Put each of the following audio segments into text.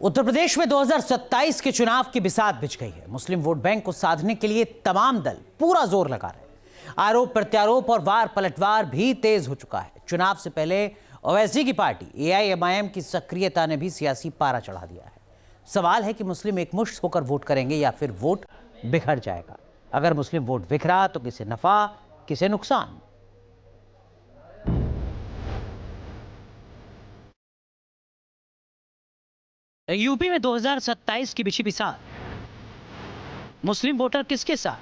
उत्तर प्रदेश में 2027 के चुनाव की बिसात बिछ गई है। मुस्लिम वोट बैंक को साधने के लिए तमाम दल पूरा जोर लगा रहे हैं। आरोप प्रत्यारोप और वार पलटवार भी तेज हो चुका है। चुनाव से पहले ओवैसी की पार्टी एआईएमआईएम की सक्रियता ने भी सियासी पारा चढ़ा दिया है। सवाल है कि मुस्लिम एकमुश्त होकर वोट करेंगे या फिर वोट बिखर जाएगा। अगर मुस्लिम वोट बिखरा तो किसे नफा किसे नुकसान। यूपी में 2027 की बिछी बिसात। मुस्लिम वोटर किसके साथ?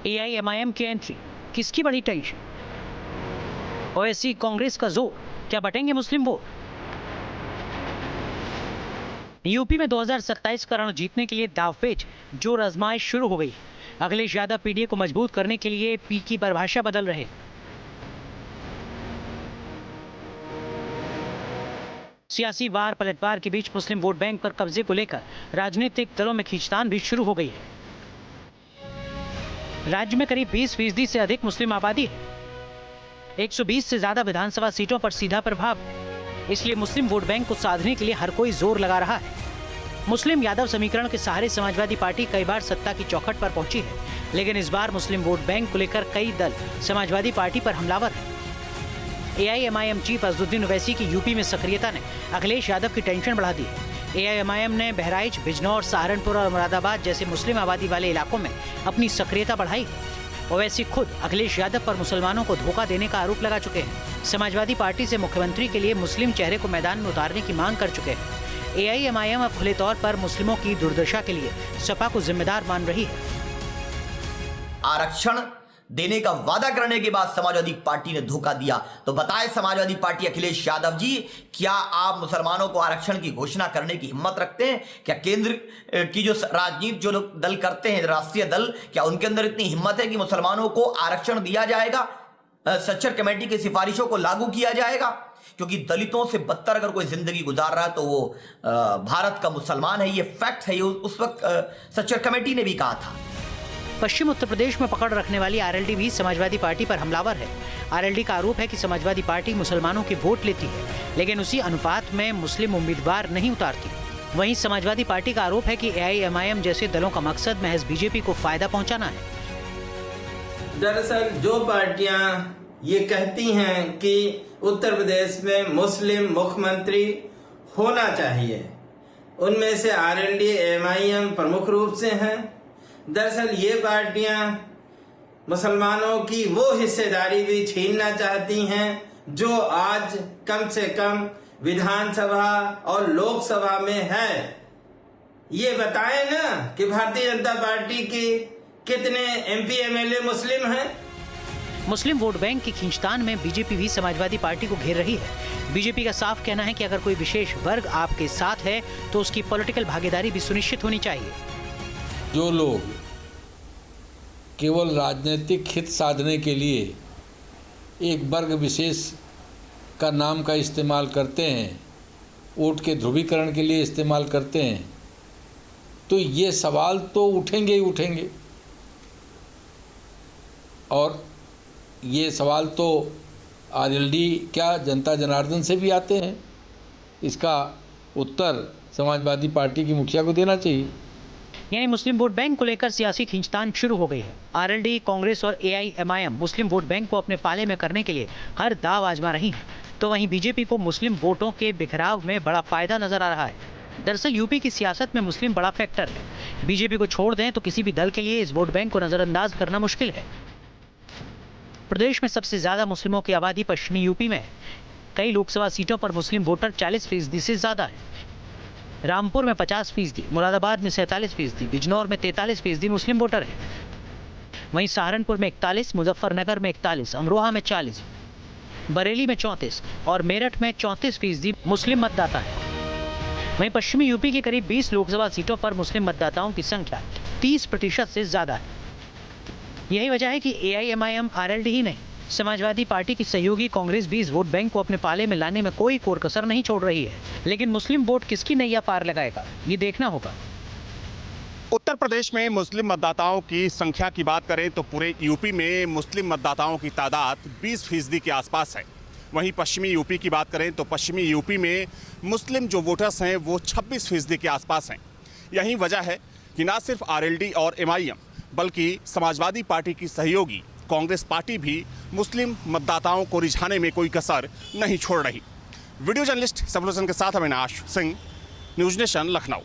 एआईएमआईएम की एंट्री, किसकी बड़ी टेंशन? ओवैसी कांग्रेस का जोर, क्या बटेंगे मुस्लिम वोट? यूपी में 2027 का रण जीतने के लिए दावपेच जोर आजमाइश शुरू हो गई। अखिलेश यादव पीडीए को मजबूत करने के लिए पी की परिभाषा बदल रहे। सियासी वार पलटवार के बीच मुस्लिम वोट बैंक पर कब्जे को लेकर राजनीतिक दलों में खींचतान भी शुरू हो गई है। राज्य में करीब 20% से अधिक मुस्लिम आबादी है। 120 से ज्यादा विधानसभा सीटों पर सीधा प्रभाव है। इसलिए मुस्लिम वोट बैंक को साधने के लिए हर कोई जोर लगा रहा है। मुस्लिम यादव समीकरण के सहारे समाजवादी पार्टी कई बार सत्ता की चौखट पर पहुंची है, लेकिन इस बार मुस्लिम वोट बैंक को लेकर कई दल समाजवादी पार्टी पर हमलावर है। एआईएमआईएम चीफ अजदुद्दीन ओवैसी की यूपी में सक्रियता ने अखिलेश यादव की टेंशन बढ़ा दी है। एआईएमआईएम ने बहराइच, बिजनौर, सहारनपुर और मुरादाबाद जैसे मुस्लिम आबादी वाले इलाकों में अपनी सक्रियता बढ़ाई। ओवैसी खुद अखिलेश यादव पर मुसलमानों को धोखा देने का आरोप लगा चुके हैं। समाजवादी पार्टी से मुख्यमंत्री के लिए मुस्लिम चेहरे को मैदान में उतारने की मांग कर चुके हैं। एआईएमआईएम अब खुले तौर पर मुस्लिमों की दुर्दशा के लिए सपा को जिम्मेदार मान रही है। आरक्षण देने का वादा करने के बाद समाजवादी पार्टी ने धोखा दिया। तो बताए समाजवादी पार्टी अखिलेश यादव जी, क्या आप मुसलमानों को आरक्षण की घोषणा करने की हिम्मत रखते हैं? क्या केंद्र की जो राजनीति जो लोग दल करते हैं, राष्ट्रीय दल, क्या उनके अंदर इतनी हिम्मत है कि मुसलमानों को आरक्षण दिया जाएगा? सच्चर कमेटी की सिफारिशों को लागू किया जाएगा? क्योंकि दलितों से बदतर अगर कोई जिंदगी गुजार रहा है तो वो भारत का मुसलमान है। ये फैक्ट है। ये उस वक्त सच्चर कमेटी ने भी कहा था। पश्चिम उत्तर प्रदेश में पकड़ रखने वाली आरएलडी भी समाजवादी पार्टी पर हमलावर है। आरएलडी का आरोप है कि समाजवादी पार्टी मुसलमानों के वोट लेती है, लेकिन उसी अनुपात में मुस्लिम उम्मीदवार नहीं उतारती। वहीं समाजवादी पार्टी का आरोप है कि एआईएमआईएम जैसे दलों का मकसद महज बीजेपी को फायदा पहुंचाना है। दरअसल जो पार्टियां ये कहती हैं कि उत्तर प्रदेश में मुस्लिम मुख्यमंत्री होना चाहिए, उनमें से आरएलडी, एमआईएम प्रमुख रूप से हैं। दरअसल ये पार्टियां मुसलमानों की वो हिस्सेदारी भी छीनना चाहती हैं जो आज कम से कम विधानसभा और लोकसभा में है। ये बताएं ना कि भारतीय जनता पार्टी के कितने एमपी एमएलए मुस्लिम हैं। मुस्लिम वोट बैंक की खींचतान में बीजेपी भी समाजवादी पार्टी को घेर रही है। बीजेपी का साफ कहना है कि अगर कोई विशेष वर्ग आपके साथ है तो उसकी पॉलिटिकल भागीदारी भी सुनिश्चित होनी चाहिए। जो लोग केवल राजनीतिक हित साधने के लिए एक वर्ग विशेष का नाम का इस्तेमाल करते हैं, वोट के ध्रुवीकरण के लिए इस्तेमाल करते हैं, तो ये सवाल तो उठेंगे ही उठेंगे। और ये सवाल तो आरएलडी क्या जनता जनार्दन से भी आते हैं। इसका उत्तर समाजवादी पार्टी की मुखिया को देना चाहिए। यानी मुस्लिम वोट बैंक को लेकर सियासी खींचतान शुरू हो गई है। आरएलडी, कांग्रेस और एआईएमआईएम मुस्लिम वोट बैंक को अपने पाले में करने के लिए हर दाव आजमा रही है, तो वहीं बीजेपी को मुस्लिम वोटों के बिखराव में बड़ा फायदा नजर आ रहा है। दरअसल यूपी की सियासत में मुस्लिम बड़ा फैक्टर है। बीजेपी को छोड़ दें तो किसी भी दल के लिए इस वोट बैंक को नजरअंदाज करना मुश्किल है। प्रदेश में सबसे ज्यादा मुस्लिमों की आबादी पश्चिमी यूपी में है। कई लोकसभा सीटों पर मुस्लिम वोटर 40% से ज्यादा है। रामपुर में 50%, मुरादाबाद में 47%, बिजनौर में 43% मुस्लिम वोटर है। वहीं सहारनपुर में 41, मुजफ्फरनगर में 41, अमरोहा में 40, बरेली में 34 और मेरठ में 34% मुस्लिम मतदाता है। वहीं पश्चिमी यूपी की करीब 20 लोकसभा सीटों पर मुस्लिम मतदाताओं की संख्या 30% से ज्यादा है। यही वजह है कि एआईएमआईएम, आरएलडी ही नहीं, समाजवादी पार्टी की सहयोगी कांग्रेस भी इस वोट बैंक को अपने पाले में लाने में कोई कोर कसर नहीं छोड़ रही है। लेकिन मुस्लिम वोट किसकी नैया पार लगाएगा, ये देखना होगा। उत्तर प्रदेश में मुस्लिम मतदाताओं की संख्या की बात करें तो पूरे यूपी में मुस्लिम मतदाताओं की तादाद 20% के आसपास है। वहीं पश्चिमी यूपी की बात करें तो पश्चिमी यूपी में मुस्लिम जो वोटर्स हैं वो 26% के आसपास हैं। यही वजह है कि न सिर्फ आरएलडी और एमआईएम बल्कि समाजवादी पार्टी की सहयोगी कांग्रेस पार्टी भी मुस्लिम मतदाताओं को रिझाने में कोई कसर नहीं छोड़ रही। वीडियो जर्नलिस्ट सफल हुसैन के साथ अविनाश सिंह, न्यूज़ नेशन, लखनऊ।